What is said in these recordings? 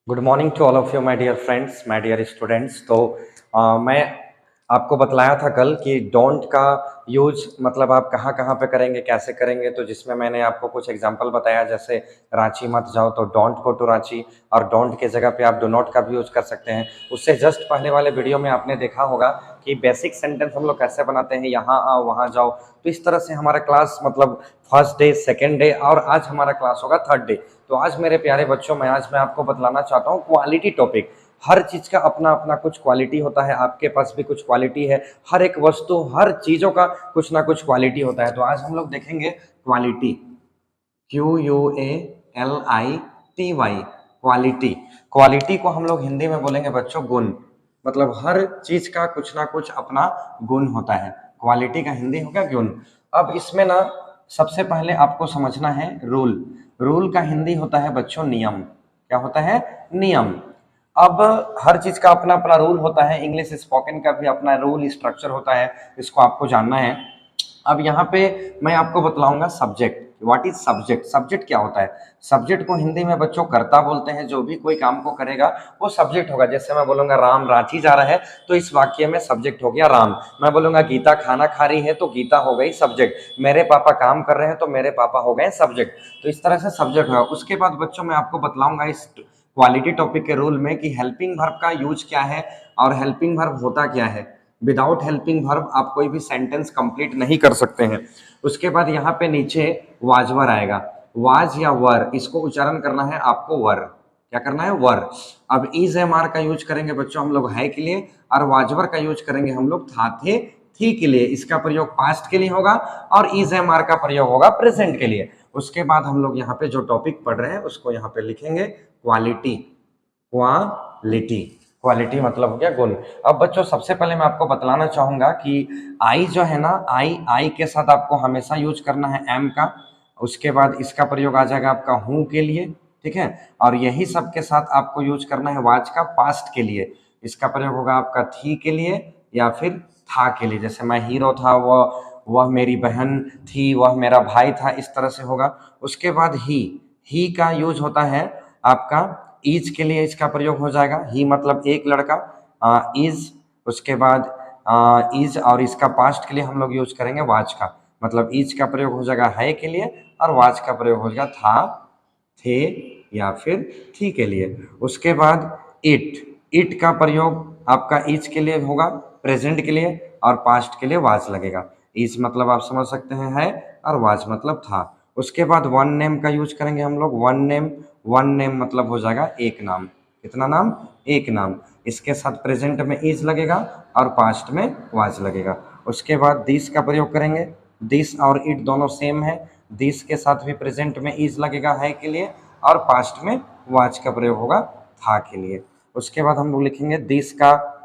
Good morning to all of you my dear friends, my dear students. तो मैं आपको बतलाया था कल कि डोंट का यूज मतलब आप कहाँ कहाँ पे करेंगे, कैसे करेंगे। तो जिसमें मैंने आपको कुछ एग्जांपल बताया, जैसे रांची मत जाओ तो डोंट गो टू रांची, और डोंट के जगह पे आप डो नॉट का भी यूज कर सकते हैं। उससे जस्ट पहले वाले वीडियो में आपने देखा होगा कि बेसिक सेंटेंस हम लोग कैसे बनाते हैं, यहाँ आओ वहाँ जाओ। तो इस तरह से हमारा क्लास मतलब फर्स्ट डे, सेकेंड डे, और आज हमारा क्लास होगा थर्ड डे। तो आज मेरे प्यारे बच्चों, मैं आपको बतलाना चाहता हूँ क्वालिटी टॉपिक। हर चीज का अपना अपना कुछ क्वालिटी होता है, आपके पास भी कुछ क्वालिटी है। हर एक वस्तु, हर चीजों का कुछ ना कुछ क्वालिटी होता है। तो आज हम लोग देखेंगे क्वालिटी, QUALITY, क्वालिटी। क्वालिटी को हम लोग हिंदी में बोलेंगे बच्चों गुण। मतलब हर चीज का कुछ ना कुछ अपना गुण होता है। क्वालिटी का हिंदी हो गया गुण। अब इसमें ना सबसे पहले आपको समझना है रूल। रूल का हिंदी होता है बच्चों नियम। क्या होता है? नियम। अब हर चीज का अपना अपना रूल होता है। इंग्लिश स्पोकन का भी अपना रूल स्ट्रक्चर होता है, इसको आपको जानना है। अब यहाँ पे मैं आपको बतलाऊंगा subject. What is subject? Subject क्या होता है? सब्जेक्ट को हिंदी में बच्चों कर्ता बोलते हैं। जो भी कोई काम को करेगा वो सब्जेक्ट होगा। जैसे मैं बोलूंगा राम रांची जा रहा है, तो इस वाक्य में सब्जेक्ट हो गया राम। मैं बोलूंगा गीता खाना खा रही है, तो गीता हो गई सब्जेक्ट। मेरे पापा काम कर रहे हैं, तो मेरे पापा हो गए सब्जेक्ट। तो इस तरह से सब्जेक्ट होगा। उसके बाद बच्चों मैं आपको बतलाऊंगा इस क्वालिटी टॉपिक के रूल में कि हेल्पिंग वर्ब का यूज क्या है और हेल्पिंग वर्ब होता क्या है। विदाउट हेल्पिंग वर्ब आप कोई भी सेंटेंस कंप्लीट नहीं कर सकते हैं। उसके बाद यहाँ पे नीचे वाजवर आएगा। वाज या वर, इसको उच्चारण करना है आपको वर। क्या करना है? वर। अब इज एम आर का यूज करेंगे बच्चों हम लोग है के लिए, और वाजवर का यूज करेंगे हम लोग था थे थी के लिए। इसका प्रयोग पास्ट के लिए होगा और इज एम आर का प्रयोग होगा प्रेजेंट के लिए। उसके बाद हम लोग यहाँ पे जो टॉपिक पढ़ रहे हैं उसको यहाँ पे लिखेंगे क्वालिटी। क्वालिटी, क्वालिटी मतलब हो गया गुण। अब बच्चों सबसे पहले मैं आपको बतलाना चाहूंगा कि आई जो है ना, आई आई के साथ आपको हमेशा यूज करना है एम का। उसके बाद इसका प्रयोग आ जाएगा आपका हूं के लिए, ठीक है। और यही सब के साथ आपको यूज करना है वाज का पास्ट के लिए। इसका प्रयोग होगा आपका थी के लिए या फिर था के लिए। जैसे मैं हीरो था, वह मेरी बहन थी, वह मेरा भाई था, इस तरह से होगा। उसके बाद ही का यूज होता है आपका इज के लिए। इसका प्रयोग हो जाएगा ही मतलब एक लड़का, इज। उसके बाद इज और इसका पास्ट के लिए हम लोग यूज करेंगे वाज का। मतलब इज का प्रयोग हो जाएगा है के लिए और वाज का प्रयोग हो जाएगा था, थे या फिर थी के लिए। उसके बाद इट का प्रयोग आपका इज के लिए होगा प्रेजेंट के लिए, और पास्ट के लिए वाज लगेगा। इज मतलब आप समझ सकते हैं है, और वाज मतलब था। उसके बाद वन नेम का यूज करेंगे हम लोग। वन नेम मतलब हो जाएगा एक नाम। कितना नाम? एक नाम। इसके साथ प्रेजेंट में इज लगेगा और पास्ट में वाज लगेगा। उसके बाद दिस का प्रयोग करेंगे। दिस और इट दोनों सेम है। दिस के साथ भी प्रेजेंट में इज लगेगा है के लिए, और पास्ट में वाज का प्रयोग होगा था के लिए। उसके बाद हम लोग लिखेंगे दिस का।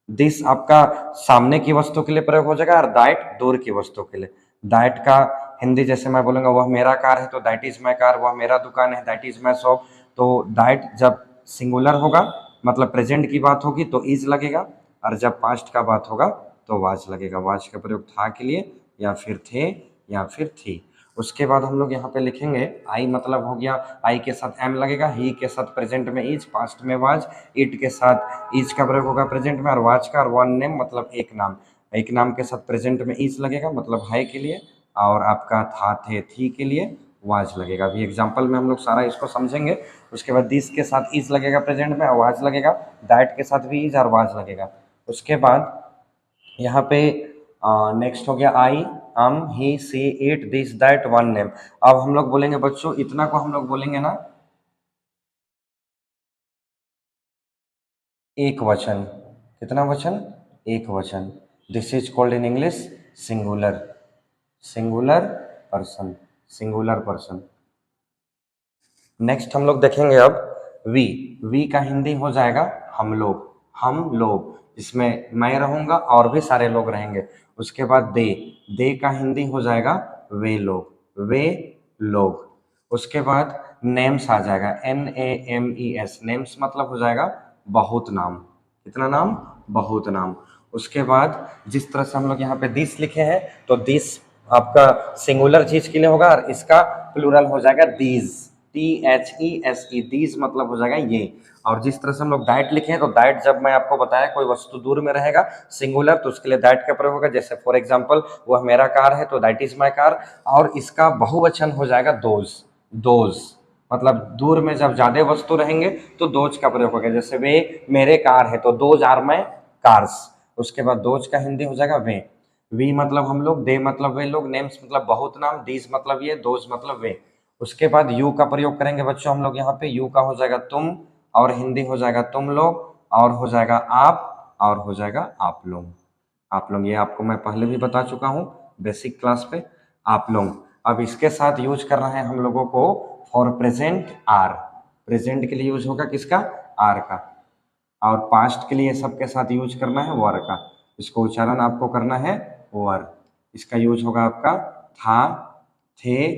दिस आपका सामने की वस्तु के लिए प्रयोग हो जाएगा, और दैट दूर की वस्तु के लिए। दैट का हिंदी जैसे मैं बोलूंगा वह मेरा कार है, तो दैट इज माई कार। वह मेरा दुकान है, दैट इज माई शॉप। तो दैट जब सिंगुलर होगा मतलब प्रेजेंट की बात होगी तो इज लगेगा, और जब पास्ट का बात होगा तो वाज लगेगा। वाज का प्रयोग था के लिए या फिर थे या फिर थी। उसके बाद हम लोग यहाँ पे लिखेंगे आई मतलब हो गया, आई के साथ एम लगेगा, ही के साथ प्रेजेंट में इज, पास्ट में वाज, इट के साथ इज का प्रयोग होगा प्रेजेंट में, और वाज का, और वन नेम मतलब एक नाम। एक नाम के साथ प्रेजेंट में इज लगेगा मतलब है के लिए, और आपका था थे थी के लिए वाज लगेगा। अभी एग्जाम्पल में हम लोग सारा इसको समझेंगे। उसके बाद दिस के साथ इज लगेगा प्रेजेंट में, और वाज लगेगा। दैट के साथ भी इज और वाज लगेगा। उसके बाद यहाँ पे नेक्स्ट हो गया I, he, she, it, this, that, one name. अब हम लोग बोलेंगे बच्चों, इतना को हम लोग बोलेंगे ना एक वचन। कितना वचन? एक वचन। This is called in English singular. Singular person. Singular person. Next हम लोग देखेंगे अब वी। वी का हिंदी हो जाएगा हम लोग। हम लोग, इसमें मैं रहूंगा और भी सारे लोग रहेंगे। उसके बाद दे का हिंदी हो जाएगा वे लोग। वे लोग। उसके बाद नेम्स आ जाएगा NAMES। नेम्स मतलब हो जाएगा बहुत नाम। कितना नाम? बहुत नाम। उसके बाद जिस तरह से हम लोग यहाँ पे दिस लिखे हैं, तो दिस आपका सिंगुलर चीज के लिए होगा और इसका प्लूरल हो जाएगा दीज। THESE, दीज मतलब हो जाएगा ये। और जिस तरह से हम लोग दैट लिखे हैं, तो दैट जब मैं आपको बताया कोई वस्तु दूर में रहेगा सिंगुलर, तो उसके लिए दैट का प्रयोग होगा। जैसे फॉर एग्जांपल वह मेरा कार है, तो दैट इज माय कार। और इसका बहुवचन हो जाएगा दोज। दोज मतलब दूर में जब ज्यादा वस्तु रहेंगे तो दोज का प्रयोग होगा। जैसे वे मेरे कार है, तो दोज आर माय कार्स। उसके बाद दोज का हिंदी हो जाएगा वे। वी मतलब हम लोग, दे मतलब वे लोग, नेम्स मतलब बहुत नाम, दीज मतलब ये, दोज मतलब वे। उसके बाद यू का प्रयोग करेंगे बच्चों हम लोग यहाँ पे। यू का हो जाएगा तुम, और हिंदी हो जाएगा तुम लोग, और हो जाएगा आप, और हो जाएगा आप लोग। आप लोग, ये आपको मैं पहले भी बता चुका हूँ बेसिक क्लास पे, आप लोग। अब इसके साथ यूज करना है हम लोगों को फॉर प्रेजेंट आर। प्रेजेंट के लिए यूज होगा किसका? आर का। और पास्ट के लिए सबके साथ यूज करना है वर का। इसको उच्चारण आपको करना है वर। इसका यूज होगा आपका था, थे,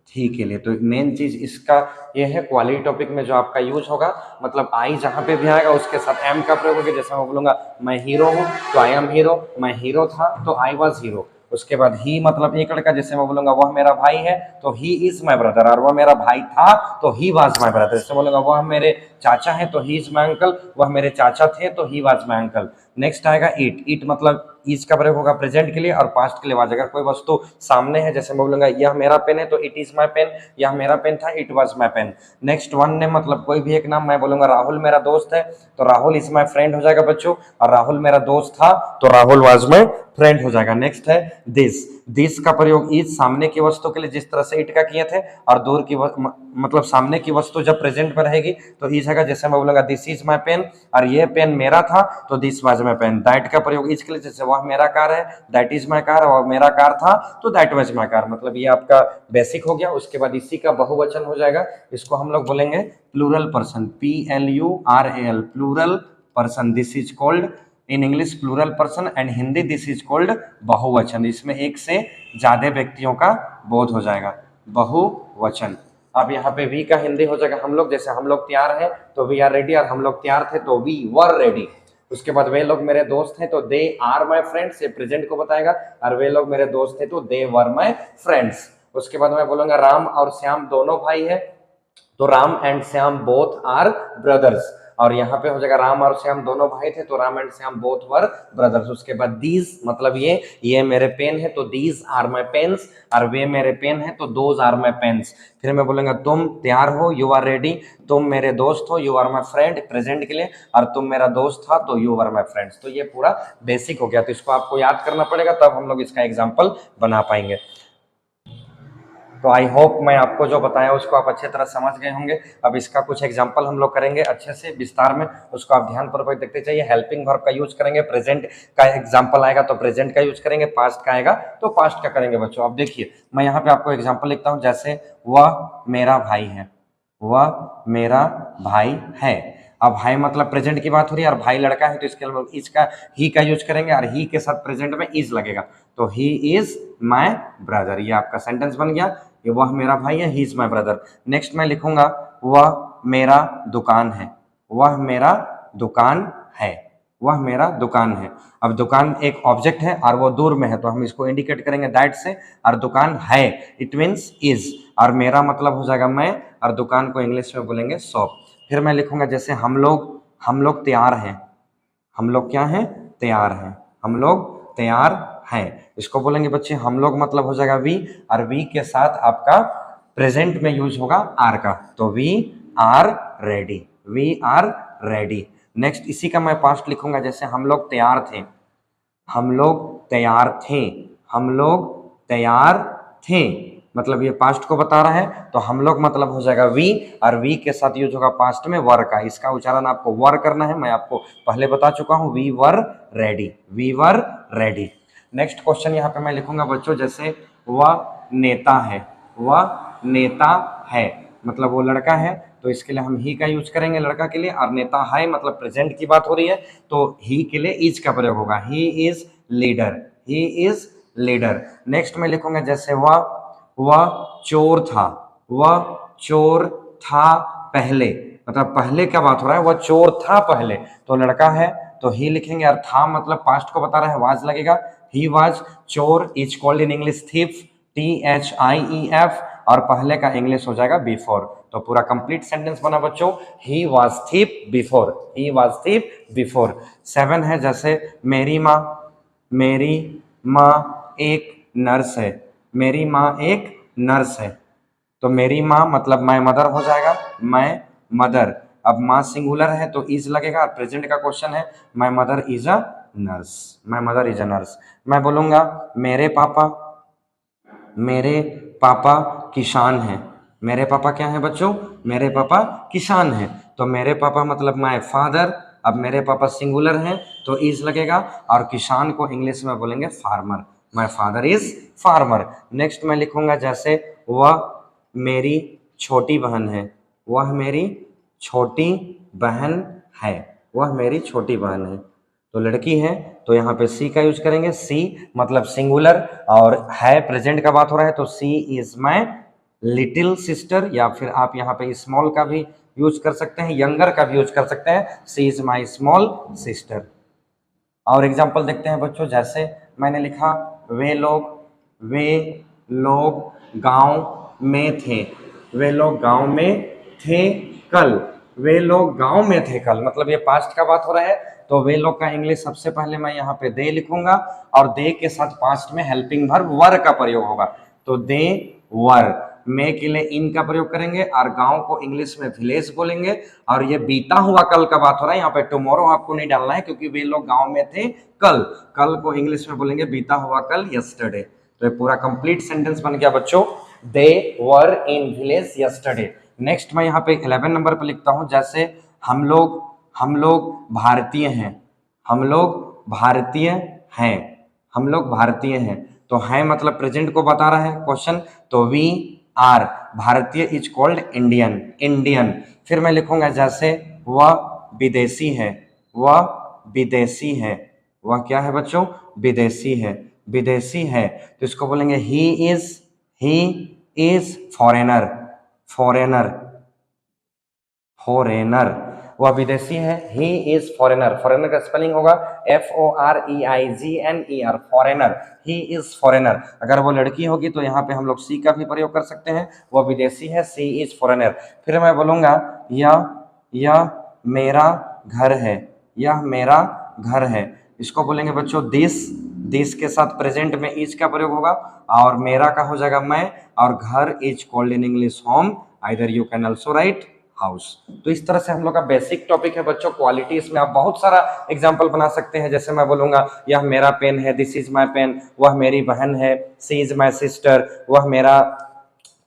थी के लिए। तो मेन चीज इसका ये है, क्वालिटी टॉपिक में जो आपका यूज होगा, मतलब आई जहां पे भी आएगा उसके साथ एम का प्रयोग होगा। जैसे मैं बोलूंगा मैं हीरो हूँ, तो आई एम हीरो। मैं हीरो था, तो आई वॉज हीरो। उसके बाद ही मतलब एक लड़का, जैसे मैं बोलूंगा वह मेरा भाई है, तो ही इज माई ब्रदर। और वह मेरा भाई था, तो ही वाज माई ब्रदर। जैसे बोलूंगा वह मेरे चाचा है, तो ही इज माई अंकल। वह मेरे चाचा थे, तो he was my uncle. Next आएगा इट। इट मतलब इज का प्रयोग होगा प्रेजेंट के लिए, और पास्ट के लिए वाज। अगर कोई वस्तु सामने है, जैसे मैं बोलूंगा यह मेरा पेन है, तो इट इज माई पेन। यह मेरा पेन था, it was my pen. Next one ने मतलब कोई भी एक नाम, मैं बोलूंगा राहुल मेरा दोस्त है, तो राहुल इज माई फ्रेंड हो जाएगा बच्चों। और राहुल मेरा दोस्त था, तो राहुल वाज माई फ्रेंड हो जाएगा। नेक्स्ट है दिस। दिस का प्रयोग इज सामने की वस्तु के लिए, जिस तरह से इट का किए थे। और दूर की मतलब सामने की वस्तु जब प्रेजेंट में रहेगी तो इज है। जैसे मैं बोलूंगा दिस इज माई पेन, और ये पेन मेरा था, तो this was my pen. That का प्रयोग इज के लिए, जैसे वह मेरा कार है, दैट इज माई कार। और मेरा कार था, तो दैट वाज माई कार। मतलब ये आपका बेसिक हो गया। उसके बाद इसी का बहुवचन हो जाएगा, इसको हम लोग बोलेंगे plural person, PLURAL, plural person. This is called in English plural person, and Hindi this is called बहुवचन। इसमें एक से ज्यादा व्यक्तियों का बोध हो जाएगा, बहुवचन। अब यहाँ पे वी का हिंदी हो जाएगा हम लोग। जैसे हम लोग तैयार हैं, तो वी आर रेडी। और हम लोग तैयार थे, तो वी वर रेडी। उसके बाद वे लोग मेरे दोस्त हैं, तो दे आर माई फ्रेंड्स, ये प्रेजेंट को बताएगा। और वे लोग मेरे दोस्त थे, तो दे वर माई फ्रेंड्स। उसके बाद मैं बोलूंगा राम और श्याम दोनों भाई है, तो Ram and Shyam both are brothers. और यहाँ पे हो जाएगा राम और श्याम दोनों भाई थे, तो Ram and Shyam both were brothers. उसके बाद दीज मतलब ये मेरे पेन है, तो दीज आर माई पेन्स। और वे मेरे पेन है, तो दोज आर माई पेन्स। फिर मैं बोलूंगा तुम तैयार हो, यू आर रेडी। तुम मेरे दोस्त हो, you are my friend, present के लिए। और तुम मेरा दोस्त था, तो यू आर माई फ्रेंड्स। तो ये पूरा बेसिक हो गया। तो इसको आपको याद करना पड़ेगा, तब हम लोग इसका एग्जाम्पल बना पाएंगे। तो आई होप मैं आपको जो बताया उसको आप अच्छे तरह समझ गए होंगे। अब इसका कुछ एग्जांपल हम लोग करेंगे अच्छे से विस्तार में, उसको आप ध्यानपूर्वक देखते चाहिए। हेल्पिंग वर्ब का यूज करेंगे, प्रेजेंट का एग्जांपल आएगा तो प्रेजेंट का यूज करेंगे, पास्ट का आएगा तो पास्ट का करेंगे बच्चों। अब देखिए मैं यहाँ पे आपको एग्जाम्पल लिखता हूँ। जैसे वह मेरा भाई है, वह मेरा भाई है। अब भाई मतलब प्रेजेंट की बात हो रही है, और भाई लड़का है, तो इसके लिए इज का ही का यूज करेंगे, और ही के साथ प्रेजेंट में इज लगेगा, तो ही इज माई ब्रदर। ये आपका सेंटेंस बन गया। ये वह मेरा भाई है, he is my brother. Next मैं लिखूंगा वह मेरा दुकान है, वह मेरा दुकान है, वह मेरा दुकान है। अब दुकान एक ऑब्जेक्ट है और वो दूर में है, तो हम इसको इंडिकेट करेंगे दैट से। और दुकान है इट मीन्स इज, और मेरा मतलब हो जाएगा मैं, और दुकान को इंग्लिश में बोलेंगे शॉप। फिर मैं लिखूंगा जैसे हम लोग तैयार हैं, हम लोग क्या हैं? तैयार हैं, हम लोग तैयार हैं। इसको बोलेंगे बच्चे हम लोग मतलब हो जाएगा वी, और वी के साथ आपका प्रेजेंट में यूज होगा आर का, तो we are ready, we are ready. Next इसी का मैं पास्ट लिखूंगा, जैसे हम लोग तैयार थे, हम लोग तैयार थे, हम लोग तैयार थे। मतलब ये पास्ट को बता रहा है, तो हम लोग मतलब हो जाएगा वी, और वी के साथ यूज होगा पास्ट में वर का। इसका उच्चारण आपको वर करना है, मैं आपको पहले बता चुका हूं। We were ready, we were ready. Next question यहाँ पे मैं लिखूंगा बच्चों, जैसे वह नेता है, वह नेता है, मतलब वो लड़का है, तो इसके लिए हम ही का यूज करेंगे लड़का के लिए। और नेता है मतलब प्रेजेंट की बात हो रही है, तो ही के लिए इज का प्रयोग होगा। He is leader, he is leader. Next मैं लिखूंगा जैसे वह चोर था, वह चोर था पहले, मतलब पहले क्या बात हो रहा है, वह चोर था पहले, तो लड़का है तो ही लिखेंगे। और था मतलब पास्ट को बता रहा है, वाज लगेगा। ही वाज चोर, is called in English thief, THIEF। और पहले का इंग्लिश हो जाएगा बिफोर। तो पूरा कंप्लीट सेंटेंस बना बच्चों, he was thief before, he was thief before. 7 है जैसे मेरी माँ एक नर्स है, मेरी माँ एक नर्स है। तो मेरी माँ मतलब माय मदर हो जाएगा, माय मदर। अब माँ सिंगुलर है तो इज लगेगा, प्रेजेंट का क्वेश्चन है, my mother is a nurse, my mother is a nurse. मैं बोलूंगा मेरे पापा किसान हैं, मेरे पापा क्या है बच्चों, मेरे पापा किसान हैं। तो मेरे पापा मतलब माय फादर, अब मेरे पापा सिंगुलर हैं तो इज लगेगा, और किसान को इंग्लिश में बोलेंगे farmer, my father is farmer. Next मैं लिखूंगा जैसे वह मेरी छोटी बहन है, वह मेरी छोटी बहन है, वह मेरी छोटी बहन है। तो लड़की है तो यहाँ पे सी का यूज करेंगे, सी मतलब सिंगुलर, और है प्रेजेंट का बात हो रहा है तो सी इज माई लिटिल सिस्टर, या फिर आप यहाँ पे स्मॉल का भी यूज कर सकते हैं, यंगर का भी यूज कर सकते हैं, सी इज माई स्मॉल सिस्टर। और एग्जाम्पल देखते हैं बच्चों, जैसे मैंने लिखा वे लोग गांव में थे, वे लोग गांव में थे कल, वे लोग गांव में थे कल, मतलब ये पास्ट का बात हो रहा है। तो वे लोग का इंग्लिश सबसे पहले मैं यहाँ पे दे लिखूंगा, और दे के साथ पास्ट में हेल्पिंग वर्ब वर का प्रयोग होगा, तो दे वर। मे के लिए इन का प्रयोग करेंगे, और गांव को इंग्लिश में विलेज बोलेंगे। और ये बीता हुआ कल का बात हो रहा है, यहाँ पे टुमारो आपको नहीं डालना है, क्योंकि वे लोग गांव में थे कल, कल को इंग्लिश में बोलेंगे बीता हुआ कल, यस्टरडे। तो ये पूरा कंप्लीट सेंटेंस बन गया बच्चों, दे वर इन विलेज यस्टरडे। नेक्स्ट मैं यहाँ पे 11 नंबर पे लिखता हूँ, जैसे हम लोग भारतीय हैं, हम लोग भारतीय हैं, हम लोग भारतीय हैं। तो है मतलब प्रेजेंट को बता रहा है क्वेश्चन, तो वी आर, भारतीय इज कॉल्ड इंडियन, इंडियन। फिर मैं लिखूंगा जैसे वह विदेशी है, वह विदेशी है, वह क्या है बच्चों, विदेशी है, विदेशी है। तो इसको बोलेंगे he is foreigner, foreigner, foreigner, वह विदेशी है, ही इज फॉरेनर। फॉरेनर का स्पेलिंग होगा FOREIGNER, foreigner, he is foreigner. अगर वो लड़की होगी तो यहाँ पे हम लोग सी का भी प्रयोग कर सकते हैं, वह विदेशी है, सी इज फॉरेनर। फिर मैं बोलूंगा यह मेरा घर है, यह मेरा घर है। इसको बोलेंगे बच्चों दिस के साथ प्रेजेंट में इज का प्रयोग होगा, और मेरा का हो जाएगा मैं, और घर is called in English home, either you can also right house. तो इस तरह से हम लोग का बेसिक टॉपिक है बच्चों क्वालिटी। इसमें आप बहुत सारा एग्जांपल बना सकते हैं, जैसे मैं बोलूंगा यह मेरा पेन है, दिस इज माय पेन, वह मेरी बहन है, सी इज माय सिस्टर, वह मेरा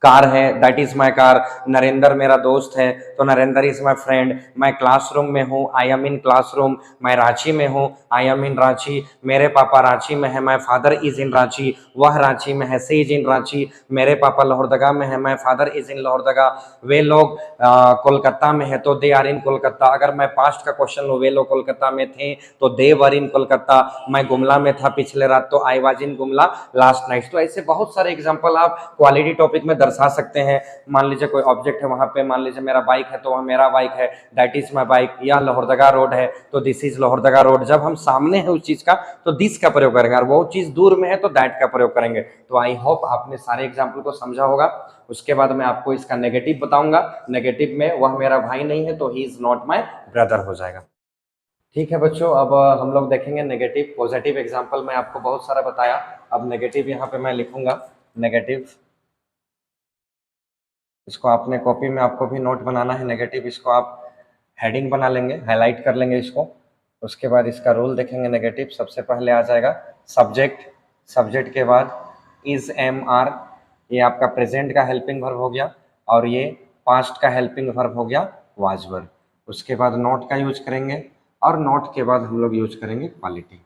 कार है, that is my car, Narendra मेरा दोस्त है तो नरेंद्र इज माई फ्रेंड, मैं क्लासरूम में हूँ, आई एम इन क्लासरूम, मैं रांची में हूँ, आई एम इन रांची, मेरे पापा रांची में है, माई फादर इज इन रांची, वह रांची में है, सी इज इन रांची, मेरे पापा लोहरदगा में है, my father is in Lohardaga, वे लोग कोलकाता में है तो दे आर इन कोलकाता। अगर मैं पास्ट का क्वेश्चन लूँ, वे लोग कोलकाता में थे तो दे वर इन कोलकाता, मैं गुमला में था पिछले रात तो I was in Gumla last night. तो ऐसे बहुत सारे एग्जाम्पल आप क्वालिटी टॉपिक में दर्शा सकते हैं। मान लीजिए कोई ऑब्जेक्ट है, वहां पे मान लीजिए मेरा बाइक है तो वह मेरा बाइक है, दैट इज माई बाइक, यह लोहरदगा रोड है तो दिस इज लोहरदगा रोड। जब हम सामने है उस चीज का तो दिस का प्रयोग करेंगे, और वो चीज दूर में है तो दैट का प्रयोग करेंगे। तो आई होप आपने सारे एग्जाम्पल को समझा होगा। उसके बाद मैं आपको इसका नेगेटिव बताऊंगा, नेगेटिव में वह मेरा भाई नहीं है तो he is not my brother हो जाएगा। ठीक है बच्चों, अब हम लोग देखेंगे नेगेटिव। पॉजिटिव एग्जाम्पल मैं आपको बहुत सारा बताया, अब नेगेटिव यहाँ पे मैं लिखूंगा, नेगेटिव। इसको आपने कॉपी में आपको भी नोट बनाना है नेगेटिव, इसको आप हेडिंग बना लेंगे, हाईलाइट कर लेंगे इसको। उसके बाद इसका रूल देखेंगे नेगेटिव। सबसे पहले आ जाएगा सब्जेक्ट, सब्जेक्ट के बाद इज एम आर, ये आपका प्रेजेंट का हेल्पिंग वर्ब हो गया, और ये पास्ट का हेल्पिंग वर्ब हो गया वाज वर्ब। उसके बाद नोट का यूज करेंगे, और नोट के बाद हम लोग यूज करेंगे क्वालिटी।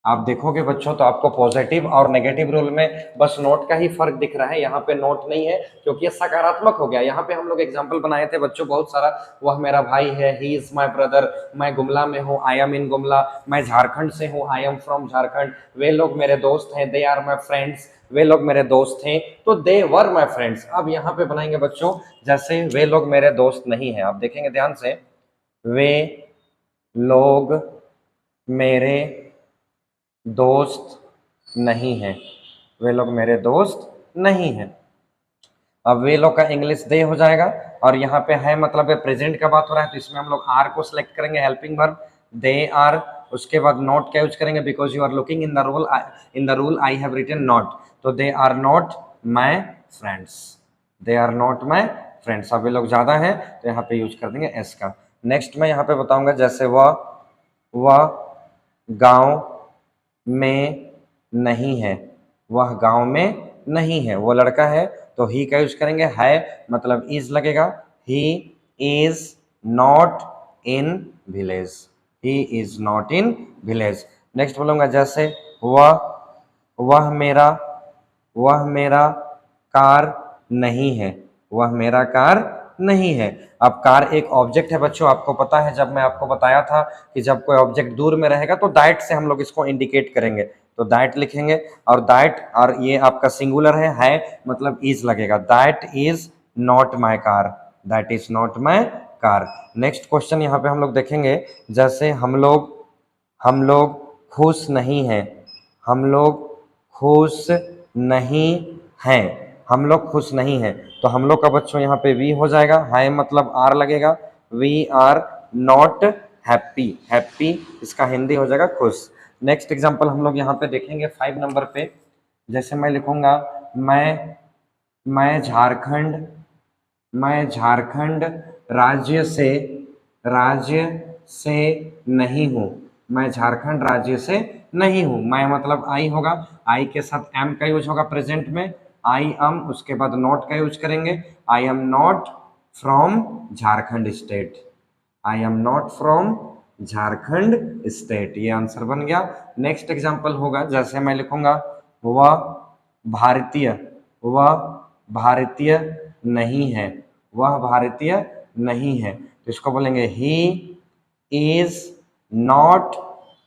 आप देखोगे बच्चों तो आपको पॉजिटिव और नेगेटिव रूल में बस नोट का ही फर्क दिख रहा है, यहाँ पे नोट नहीं है क्योंकि ये सकारात्मक हो गया। यहाँ पे हम लोग एग्जांपल बनाए थे बच्चों बहुत सारा, वह मेरा भाई है, ही इज माय ब्रदर, मैं गुमला में हूँ, आई एम इन गुमला, मैं झारखंड से हूँ, आई एम फ्रॉम झारखंड, वे लोग मेरे दोस्त हैं, दे आर माई फ्रेंड्स, वे लोग मेरे दोस्त हैं तो दे वर माई फ्रेंड्स। अब यहाँ पे बनाएंगे बच्चों जैसे वे लोग मेरे दोस्त नहीं है, आप देखेंगे ध्यान से, वे लोग मेरे दोस्त नहीं हैं, वे लोग मेरे दोस्त नहीं हैं। अब वे लोग का इंग्लिश दे हो जाएगा, और यहाँ पे है मतलब प्रेजेंट का बात हो रहा है तो इसमें हम लोग आर को सिलेक्ट करेंगे, हेल्पिंग वर्ब दे आर। उसके बाद नॉट का यूज करेंगे, because you are looking in the rule I have written not, तो they are not my friends, they are not my friends. अब ये लोग ज्यादा हैं तो यहाँ पे यूज कर देंगे एस का। नेक्स्ट मैं यहाँ पे बताऊंगा, जैसे वह गांव में नहीं है, वह गांव में नहीं है, वो लड़का है तो ही का यूज करेंगे, है मतलब इज लगेगा, he is not in village, he is not in village. Next बोलूंगा, जैसे वह मेरा वह मेरा कार नहीं है, वह मेरा कार नहीं है। अब कार एक ऑब्जेक्ट है बच्चों, आपको पता है, जब मैं आपको बताया था कि जब कोई ऑब्जेक्ट दूर में रहेगा तो दैट से हम लोग इसको इंडिकेट करेंगे, तो दैट लिखेंगे, और दैट और ये आपका सिंगुलर है मतलब इज लगेगा, that is not my car, that is not my car. Next question यहाँ पे हम लोग देखेंगे, जैसे हम लोग खुश नहीं हैं, हम लोग खुश नहीं हैं, हम लोग खुश नहीं हैं, तो हम लोग का बच्चों यहाँ पे वी हो जाएगा, है मतलब आर लगेगा, we are not happy, happy इसका हिंदी हो जाएगा खुश। नेक्स्ट एग्जांपल हम लोग यहाँ पे देखेंगे 5 नंबर पे, जैसे मैं लिखूंगा, मैं झारखंड मैं झारखंड राज्य से नहीं हूँ, मैं झारखंड राज्य से नहीं हूँ, मैं मतलब आई होगा, आई के साथ एम का यूज होगा प्रेजेंट में, आई एम, उसके बाद नॉट का यूज करेंगे, आई am not from Jharkhand state, I am not from Jharkhand state, ये आंसर बन गया। नेक्स्ट एग्जांपल होगा, जैसे मैं लिखूंगा, वह भारतीय वह भारतीय नहीं है, वह भारतीय नहीं है, तो इसको बोलेंगे he is not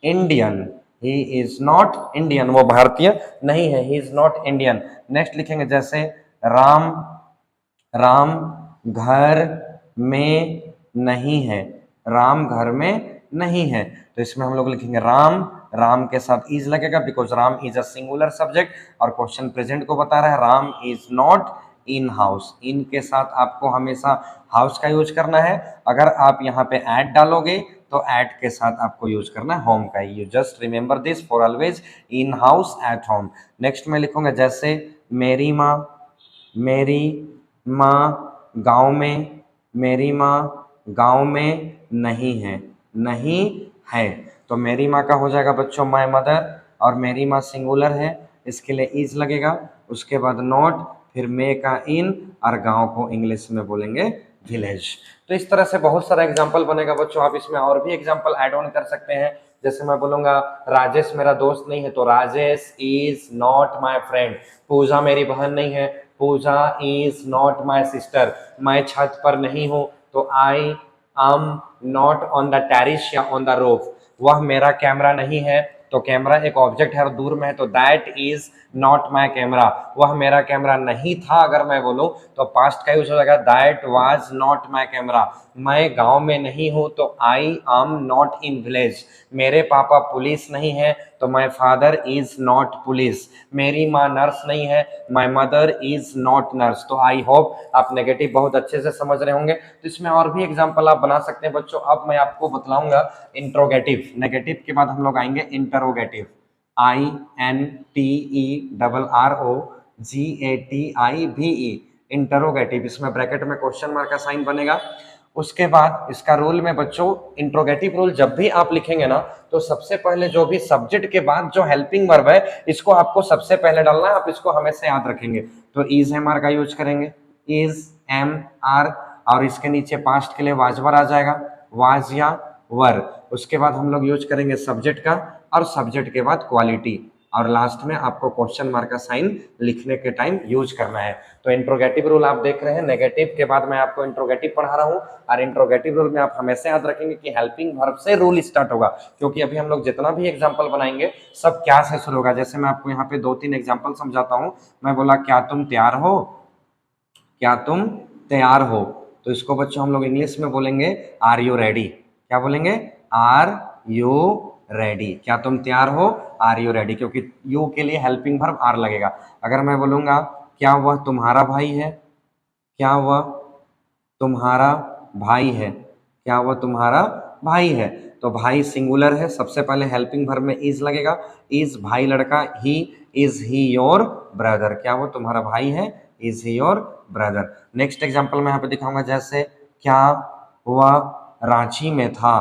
Indian, he is not Indian, वो भारतीय नहीं है, he is not Indian. Next लिखेंगे, जैसे राम राम घर में नहीं है, राम घर में नहीं है, तो इसमें हम लोग लिखेंगे राम, राम के साथ इज लगेगा, because Ram is a singular subject और क्वेश्चन प्रेजेंट को बता रहा है, Ram is not in house, in के साथ आपको हमेशा हाउस का यूज करना है, अगर आप यहाँ पे एट डालोगे तो एट के साथ आपको यूज करना है होम का, you just remember this for always, in house at home. Next मैं लिखूंगा, जैसे मेरी माँ गांव में मेरी माँ गांव में नहीं है, नहीं है, तो मेरी माँ का हो जाएगा बच्चों माय मदर, और मेरी माँ सिंगुलर है इसके लिए इज लगेगा, उसके बाद नॉट, फिर मे का इन, और गांव को इंग्लिश में बोलेंगे विलेज। तो इस तरह से बहुत सारा एग्जाम्पल बनेगा बच्चों, आप इसमें और भी एग्जाम्पल ऐड ऑन कर सकते हैं। जैसे मैं बोलूंगा, राजेश मेरा दोस्त नहीं है, तो Rajesh is not my friend, Pooja मेरी बहन नहीं है, Pooja is not my sister, मैं छत पर नहीं हूं, तो I am not on the terrace या ऑन द रूफ, वह मेरा कैमरा नहीं है, तो कैमरा एक ऑब्जेक्ट है और दूर में है, तो that is not my camera, वह मेरा कैमरा नहीं था, अगर मैं बोलूं तो पास्ट का यूज हो जाएगा, that was not my camera. मैं गांव में नहीं हूं, तो I am not in village. मेरे पापा पुलिस नहीं है, तो माई फादर इज नॉट पुलिस। मेरी माँ नर्स नहीं है, my mother is not nurse. तो आई होप आप नेगेटिव बहुत अच्छे से समझ रहे होंगे, तो इसमें और भी एग्जाम्पल आप बना सकते हैं बच्चों। अब मैं आपको बतलाऊंगा इंट्रोगेटिव, नेगेटिव के बाद हम लोग आएंगे इंटरोगेटिव, INTERROGATIVE, इंटरोगेटिव, इसमें ब्रैकेट में क्वेश्चन मार्क का साइन बनेगा। उसके बाद इसका रूल में बच्चों, इंट्रोगेटिव रूल जब भी आप लिखेंगे ना, तो सबसे पहले जो भी सब्जेक्ट के बाद जो हेल्पिंग वर्ब है, इसको आपको सबसे पहले डालना है, आप इसको हमेशा याद रखेंगे। तो इज एम आर का यूज करेंगे, इज एम आर, और इसके नीचे पास्ट के लिए वाजवर आ जाएगा, वाज या वर। उसके बाद हम लोग यूज करेंगे सब्जेक्ट का, और सब्जेक्ट के बाद क्वालिटी, और लास्ट में आपको क्वेश्चन मार्क का साइन लिखने के टाइम यूज करना है। तो इंट्रोगेटिव रूल आप देख रहे हैं, नेगेटिव के बाद मैं आपको इंट्रोगेटिव पढ़ा रहा हूं, और इंट्रोगेटिव रूल में आप हमेशा याद रखेंगे कि हेल्पिंग वर्ब से रूल स्टार्ट होगा, क्योंकि अभी हम लोग जितना भी एग्जांपल बनाएंगे सब क्या से शुरू होगा। जैसे मैं आपको यहाँ पे 2-3 एग्जांपल समझाता हूँ। मैं बोला, क्या तुम तैयार हो, क्या तुम तैयार हो, तो इसको बच्चों हम लोग इंग्लिश में बोलेंगे आर यू रेडी। क्या बोलेंगे? Are you ready. क्या तुम तैयार हो? आर यू रेडी, क्योंकि यू के लिए हेल्पिंग वर्ब आर लगेगा। अगर मैं बोलूंगा, क्या वह तुम्हारा भाई है, क्या वह तुम्हारा भाई है? क्या वह तुम्हारा भाई है? तो भाई सिंगुलर है, सबसे पहले हेल्पिंग वर्ब में इज लगेगा। इज भाई लड़का, he is he your brother, क्या वो तुम्हारा भाई है? Is he your brother. Next example मैं यहाँ पे दिखाऊंगा, जैसे क्या वह रांची में था?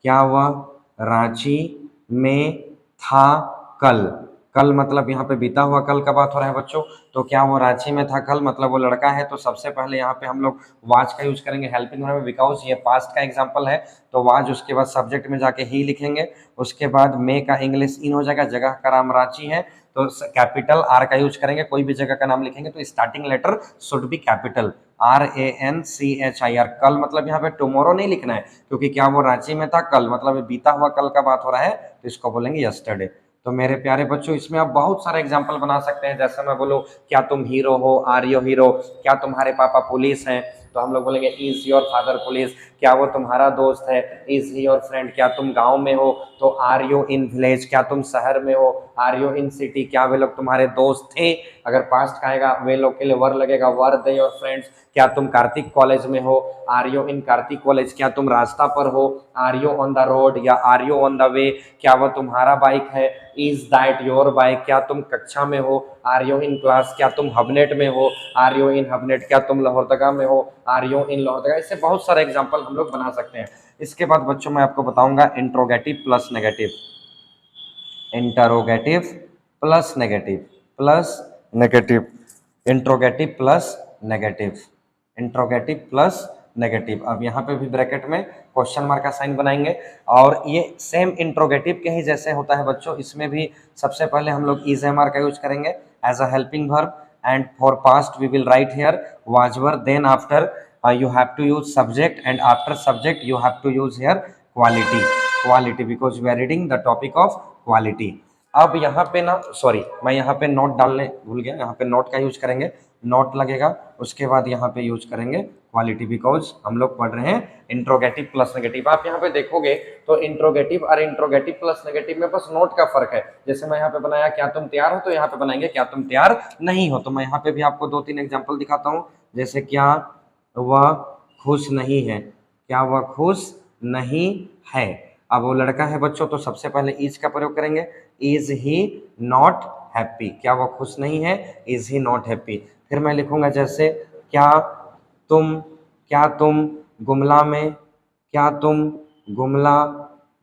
क्या वह रांची में था कल? कल मतलब यहाँ पे बीता हुआ कल का बात हो रहा है बच्चों। तो क्या वो रांची में था कल, मतलब वो लड़का है। तो सबसे पहले यहाँ पे हम लोग वाज का यूज करेंगे हेल्पिंग वर्ब में, बिकॉज ये पास्ट का एग्जांपल है। तो वाज, उसके बाद सब्जेक्ट में जाके ही लिखेंगे, उसके बाद मे का इंग्लिश इन हो जाएगा, जगह का नाम रांची है तो कैपिटल आर का यूज करेंगे। कोई भी जगह का नाम लिखेंगे तो starting letter should be capital, RANCHIR। कल मतलब यहाँ पे टुमारो नहीं लिखना है, क्योंकि क्या वो रांची में था कल मतलब बीता हुआ कल का बात हो रहा है, तो इसको बोलेंगे यस्टरडे। तो मेरे प्यारे बच्चों, इसमें आप बहुत सारे एग्जाम्पल बना सकते हैं। जैसे मैं बोलूँ, क्या तुम हीरो हो? Are you hero? क्या तुम्हारे पापा पुलिस हैं? तो हम लोग बोलेंगे इज योर फादर पुलिस। क्या वो तुम्हारा दोस्त है? Is he your friend. क्या तुम गांव में हो? तो आर यू इन विलेज। क्या तुम शहर में हो? Are you in city. क्या वे लोग तुम्हारे दोस्त थे? अगर पास्ट का आएगा वे लोग के लिए वर लगेगा, वर दे योर फ्रेंड्स। क्या तुम कार्तिक कॉलेज में हो? Are you in Kartik college. क्या तुम रास्ता पर हो? Are you on the road या are you on the way. क्या वह तुम्हारा बाइक है? Is that your bike. क्या तुम कक्षा में हो? Are you in class. क्या तुम हबनेट में हो? आर यू इन हबनेट। क्या तुम लोहरदगा में हो? Are you in Lohardaga. इससे बहुत सारे एग्जाम्पल हम लोग बना सकते हैं। इसके बाद बच्चों मैं आपको बताऊंगा interrogative plus negative. Interrogative plus negative, plus negative, interrogative plus negative, interrogative plus negative. अब यहाँ पे भी ब्रैकेट में क्वेश्चन मार्क का साइन बनाएंगे, और ये सेम इंट्रोगेटिव के ही जैसे होता है बच्चों। इसमें भी सबसे पहले हम लोग इज एम आर का यूज करेंगे as a helping verb, and for past we will write here was were. Then after you have to use subject, and after subject you have to use here quality, quality, because we are reading the topic of quality। अब यहाँ पे ना, sorry मैं यहाँ पे note डालने भूल गया, यहाँ पे नोट का यूज करेंगे, नोट लगेगा, उसके बाद यहाँ पे यूज करेंगे क्वालिटी, बिकॉज हम लोग पढ़ रहे हैं इंट्रोगेटिव प्लस नेगेटिव। आप यहाँ पे देखोगे तो इंट्रोगेटिव और इंट्रोगेटिव प्लस नेगेटिव में बस नोट का फर्क है। जैसे मैं यहाँ पे बनाया क्या तुम तैयार हो, तो यहाँ पे बनाएंगे क्या तुम तैयार नहीं हो। तो मैं यहाँ पे भी आपको 2-3 एग्जाम्पल दिखाता हूँ। जैसे क्या वह खुश नहीं है? क्या वह खुश नहीं है? अब वो लड़का है बच्चों, तो सबसे पहले इज का प्रयोग करेंगे। Is he not happy? क्या वह खुश नहीं है? Is he not happy. फिर मैं लिखूंगा जैसे तुम क्या तुम गुमला में, क्या तुम गुमला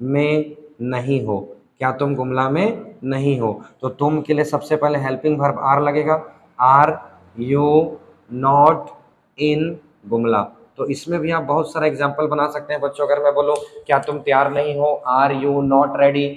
में नहीं हो? क्या तुम गुमला में नहीं हो? तो तुम के लिए सबसे पहले हेल्पिंग वर्ब आर लगेगा। Are you not in Gumla. तो इसमें भी आप बहुत सारा एग्जाम्पल बना सकते हैं बच्चों। अगर मैं बोलूं क्या तुम तैयार नहीं हो? Are you not ready?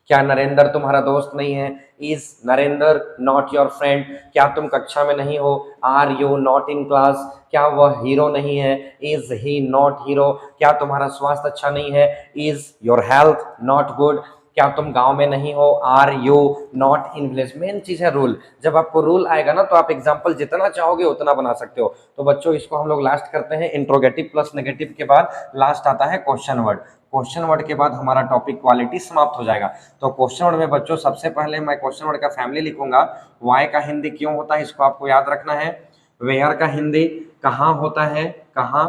क्या नरेंद्र तुम्हारा दोस्त नहीं है? Is Narendra not your friend? क्या तुम कक्षा में नहीं हो? Are you not in class? क्या वह हीरो नहीं है? Is he not hero? क्या तुम्हारा स्वास्थ्य अच्छा नहीं है? Is your health not good? क्या तुम गांव में नहीं हो? Are you not in village? Main चीज है रूल। जब आपको रूल आएगा ना, तो आप एग्जाम्पल जितना चाहोगे उतना बना सकते हो। तो बच्चों इसको हम लोग लास्ट करते हैं। इंट्रोगेटिव प्लस नेगेटिव के बाद लास्ट आता है क्वेश्चन वर्ड। क्वेश्चन वर्ड के बाद हमारा टॉपिक क्वालिटी समाप्त हो जाएगा। तो क्वेश्चन वर्ड में बच्चों सबसे पहले मैं क्वेश्चन वर्ड का फैमिली लिखूंगा। वाई का हिंदी क्यों होता है, इसको आपको याद रखना है। वेयर का हिंदी कहाँ होता है, कहाँ।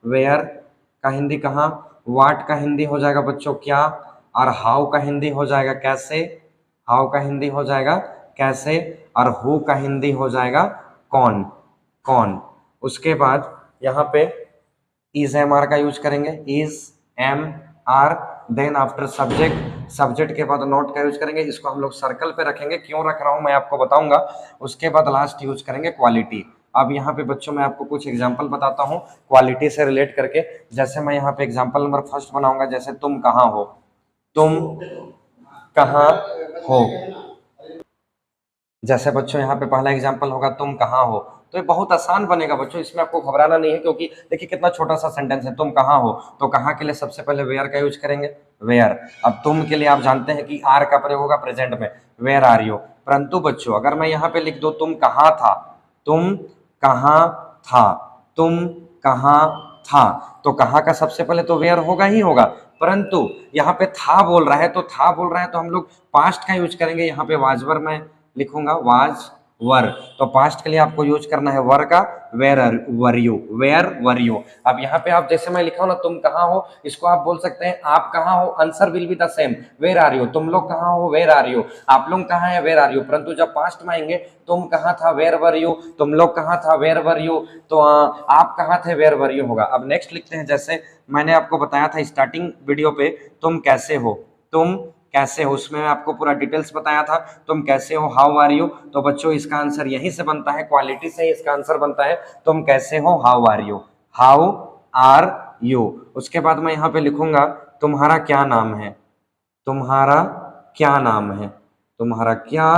वेयर का हिंदी कहाँ। वाट का हिंदी हो जाएगा बच्चों क्या। और हाउ का हिंदी हो जाएगा कैसे। हाउ का हिंदी हो जाएगा कैसे। और हु का हिंदी हो जाएगा कौन, कौन। उसके बाद यहाँ पे इज एम आर का यूज करेंगे। Is am are. Then after subject, subject के बाद नोट का यूज करेंगे। इसको हम लोग सर्कल पे रखेंगे, क्यों रख रहा हूं मैं आपको बताऊंगा। उसके बाद लास्ट यूज करेंगे क्वालिटी। अब यहाँ पे बच्चों मैं आपको कुछ एग्जांपल बताता हूँ क्वालिटी से रिलेट करके। जैसे मैं यहाँ पे एग्जांपल नंबर फर्स्ट बनाऊंगा, जैसे तुम कहाँ हो। तुम कहाँ हो। जैसे बच्चों यहाँ पे पहला एग्जांपल होगा तुम कहाँ हो। तो ये बहुत आसान बनेगा बच्चों, इसमें आपको घबराना नहीं है, क्योंकि देखिए कितना छोटा सा सेंटेंस है। तुम कहाँ हो, तो कहाँ के लिए सबसे पहले वेयर का यूज करेंगे, वेयर। अब तुम के लिए आप जानते हैं कि आर का प्रयोग होगा प्रेजेंट में, वेयर आर यू। परंतु बच्चों अगर मैं यहाँ पे लिख दो तुम कहाँ था, तुम कहाँ था, तुम कहाँ था, तो कहाँ का सबसे पहले तो वेयर होगा ही होगा। परंतु यहाँ पे था बोल रहा है, तो था बोल रहा है तो हम लोग पास्ट का यूज करेंगे। यहाँ पे वाजवर मैं लिखूंगा, वाज वर, तो पास्ट के लिए आपको यूज करना है वर का, where were you, where were you. अब यहाँ पे आप जैसे मैं लिखा हूं ना तुम कहाँ हो, इसको आप बोल सकते हैं आप कहाँ हो, answer will be the same, where are you. तुम लोग कहाँ हो, वेयर आर यू। आप लोग कहाँ है, वेयर आर यू। परंतु जब पास्ट में आएंगे तुम कहाँ था, वेयर वर यू, तुम लोग कहाँ था, वेयर वर यू, तो आप कहाँ थे, वेयर वर यू होगा। अब नेक्स्ट लिखते हैं, जैसे मैंने आपको बताया था स्टार्टिंग वीडियो पे, तुम कैसे हो, तुम कैसे हो, उसमें आपको पूरा डिटेल्स बताया था, तुम कैसे हो, हाउ आर यू। तो बच्चों इसका आंसर यहीं से बनता है, क्वालिटी से ही इसका आंसर बनता है, तुम कैसे हो, how are you, how are you. उसके बाद मैं यहाँ पे लिखूंगा तुम्हारा क्या नाम है, तुम्हारा क्या नाम है, तुम्हारा क्या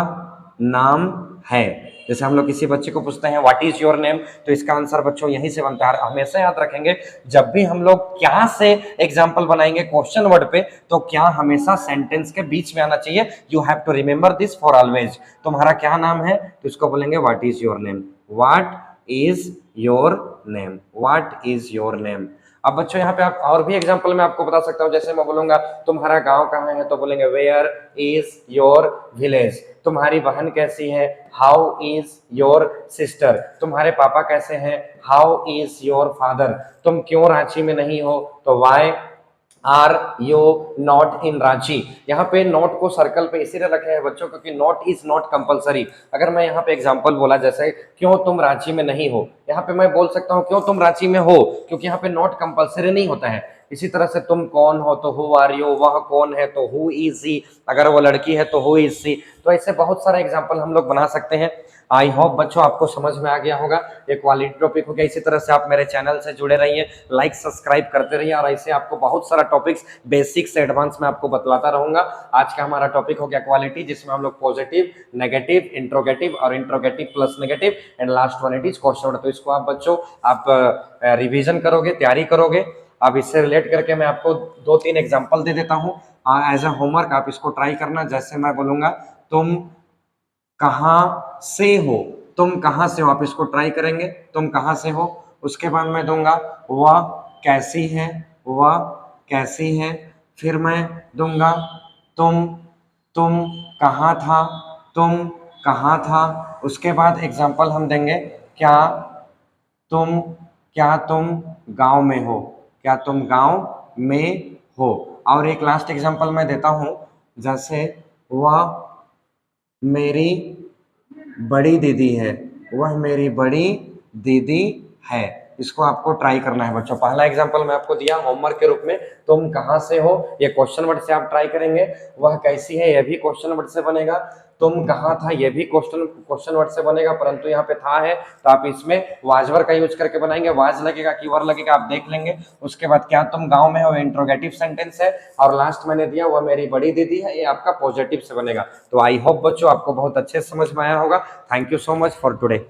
नाम है। जैसे हम लोग किसी बच्चे को पूछते हैं व्हाट इज योर नेम, तो इसका आंसर बच्चों यहीं से बनता है। हमेशा याद रखेंगे जब भी हम लोग क्या से एग्जाम्पल बनाएंगे क्वेश्चन वर्ड पे, तो क्या हमेशा सेंटेंस के बीच में आना चाहिए। You have to remember this for always. तुम्हारा क्या नाम है, तो इसको बोलेंगे what is your name, what is your name, what is your name. अब बच्चों यहाँ पे आप और भी एग्जांपल मैं आपको बता सकता हूँ, जैसे मैं बोलूंगा तुम्हारा गांव कहाँ है, तो बोलेंगे वेयर इज योर विलेज। तुम्हारी बहन कैसी है, हाउ इज योर सिस्टर। तुम्हारे पापा कैसे हैं, हाउ इज योर फादर। तुम क्यों रांची में नहीं हो, तो why are you not in Ranchi. यहाँ पे नॉट को सर्कल पे इसीलिए रखे हैं बच्चों क्योंकि नॉट इज नॉट कंपलसरी। अगर मैं यहाँ पे एग्जांपल बोला जैसे क्यों तुम रांची में नहीं हो, यहाँ पे मैं बोल सकता हूँ क्यों तुम रांची में हो, क्योंकि यहाँ पे नॉट कंपलसरी नहीं होता है। इसी तरह से तुम कौन हो, तो हु आर यू, वह कौन है, तो हु इज ही, अगर वो लड़की है तो हु इज सी। तो ऐसे बहुत सारे एग्जाम्पल हम लोग बना सकते हैं। आई होप बच्चों आपको समझ में आ गया होगा, ये क्वालिटी टॉपिक हो गया। इसी तरह से आप मेरे चैनल से जुड़े रहिए, लाइक सब्सक्राइब करते रहिए, और ऐसे आपको बहुत सारा टॉपिक्स बेसिक से एडवांस में आपको बतलाता रहूंगा। आज का हमारा टॉपिक हो गया क्वालिटी, जिसमें हम लोग पॉजिटिव, नेगेटिव, इंट्रोगेटिव और interrogative plus negative and last one it is question word. तो इसको आप बच्चों आप रिविजन करोगे, तैयारी करोगे। अब इससे रिलेट करके मैं आपको 2-3 एग्जाम्पल दे देता हूँ एज ए होमवर्क, आप इसको ट्राई करना। जैसे मैं बोलूंगा तुम कहाँ से हो, तुम कहाँ से हो, आप इसको ट्राई करेंगे, तुम कहाँ से हो। उसके बाद मैं दूंगा वह कैसी है, वह कैसी है। फिर मैं दूंगा तुम कहाँ था, तुम कहाँ था। उसके बाद एग्जाम्पल हम देंगे क्या तुम गांव में हो, क्या तुम गांव में हो। और एक लास्ट एग्जाम्पल मैं देता हूं, जैसे वह मेरी बड़ी दीदी है, वह मेरी बड़ी दीदी है। इसको आपको ट्राई करना है बच्चों। पहला एग्जांपल मैं आपको दिया होमवर्क के रूप में, तुम कहाँ से हो, ये क्वेश्चन वर्ड से आप ट्राई करेंगे। वह कैसी है, ये भी क्वेश्चन वर्ड से बनेगा। तुम कहाँ था, ये भी क्वेश्चन वर्ड से बनेगा, परंतु यहाँ पे था है तो आप इसमें वाजवर का यूज करके बनाएंगे। वाज लगेगा कि वर लगेगा, आप देख लेंगे। उसके बाद क्या तुम गाँव में हो, इंट्रोगेटिव सेंटेंस है। और लास्ट मैंने दिया वह मेरी बड़ी दीदी है, ये आपका पॉजिटिव से बनेगा। तो आई होप बच्चों आपको बहुत अच्छे से समझ में आया होगा। Thank you so much for today.